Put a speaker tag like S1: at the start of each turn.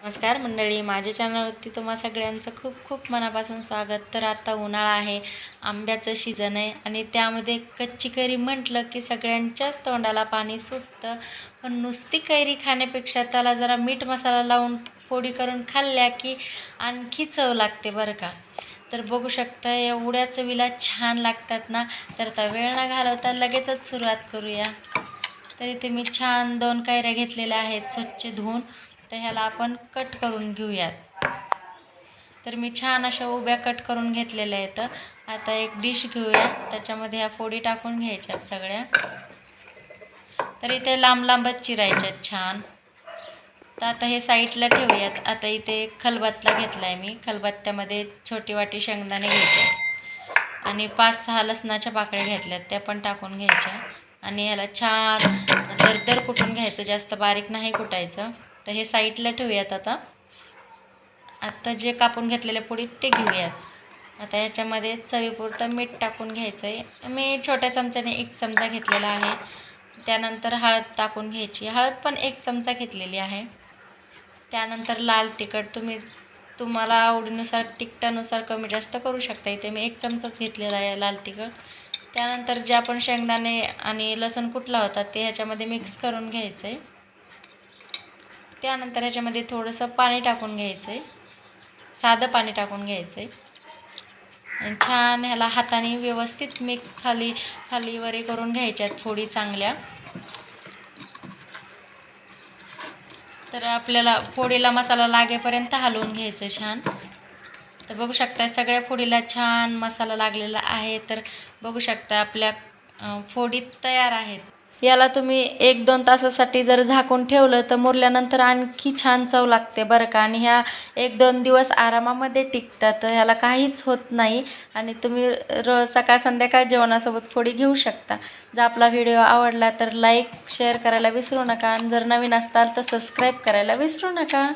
S1: नमस्कार मंडळी, माझ्या चॅनलवरती तुम्हा सगळ्यांचं खूप खूप मनापासून स्वागत. तर आता उन्हाळा आहे, आंब्याचं सीझन आहे आणि त्यामध्ये कच्ची कैरी म्हटलं की सगळ्यांच्याच तोंडाला पाणी सुटतं. पण नुसती कैरी खाण्यापेक्षा त्याला जरा मीठ मसाला लावून फोडी करून खाल्ल्या की आणखी चव लागते बरं का. तर बघू शकता एवढ्या चवीला छान लागतात ना. तर आता वेळ न घालवता लगेचच सुरुवात करूया. तर इथे मी छान 2 कैऱ्या घेतलेल्या आहेत स्वच्छ धुवून. तर ह्याला आपण कट करून घेऊयात. तर मी छान अशा उभ्या कट करून घेतलेल्या आहेत. आता एक डिश घेऊया, त्याच्यामध्ये ह्या फोडी टाकून घ्यायच्यात सगळ्या. तर इथे लांब लांबच चिरायच्यात छान. तर आता हे साईडला ठेवूयात. आता इथे खलबत्ता घेतला आहे मी. खलबत्त्यामध्ये छोटी वाटी शेंगदाणे घ्यायचे आणि 5-6 लसणाच्या पाकळ्या घेतल्यात, त्या पण टाकून घ्यायच्या आणि ह्याला छान दरदर कुटून घ्यायचं, जास्त बारीक नाही कुटायचं. तर हे साईडला ठेवूयात. आता जे कापून घेतलेले फोडी ते घेऊयात. आता ह्याच्यामध्ये चवीपुरतं मीठ टाकून घ्यायचं आहे. मी छोट्या चमच्याने 1 चमचा घेतलेला आहे. त्यानंतर हळद टाकून घ्यायची. हळद पण 1 चमचा घेतलेली आहे. त्यानंतर लाल तिखट तुम्हाला आवडीनुसार तिखटानुसार कमी जास्त करू शकता. इथे मी 1 चमचाच घेतलेला आहे लाल तिखट. त्यानंतर जे आपण शेंगदाणे आणि लसूण कुटला होता ते ह्याच्यामध्ये मिक्स करून घ्यायचं आहे. त्यानंतर ह्याच्यामध्ये थोडंसं पाणी टाकून घ्यायचं आहे, साधं पाणी टाकून घ्यायचं आहे आणि छान ह्याला हाताने व्यवस्थित मिक्स खाली वरे करून घ्यायच्यात फोडी चांगल्या. तर आपल्याला फोडीला मसाला लागेपर्यंत हलवून घ्यायचं छान. तर बघू शकता सगळ्या फोडीला छान मसाला लागलेला आहे. तर बघू शकता आपल्या फोडी तयार आहेत. याला तुम्ही 1-2 तासासाठी जर झाकून ठेवलं तर मुरल्यानंतर आणखी छान चव लागते बरं का. आणि ह्या 1-2 दिवस आरामामध्ये टिकतात, ह्याला काहीच होत नाही आणि तुम्ही सकाळ संध्याकाळ जेवणासोबत फोडी घेऊ शकता. जर आपला व्हिडिओ आवडला तर लाईक शेअर करायला विसरू नका आणि जर नवीन असताल तर सबस्क्राईब करायला विसरू नका.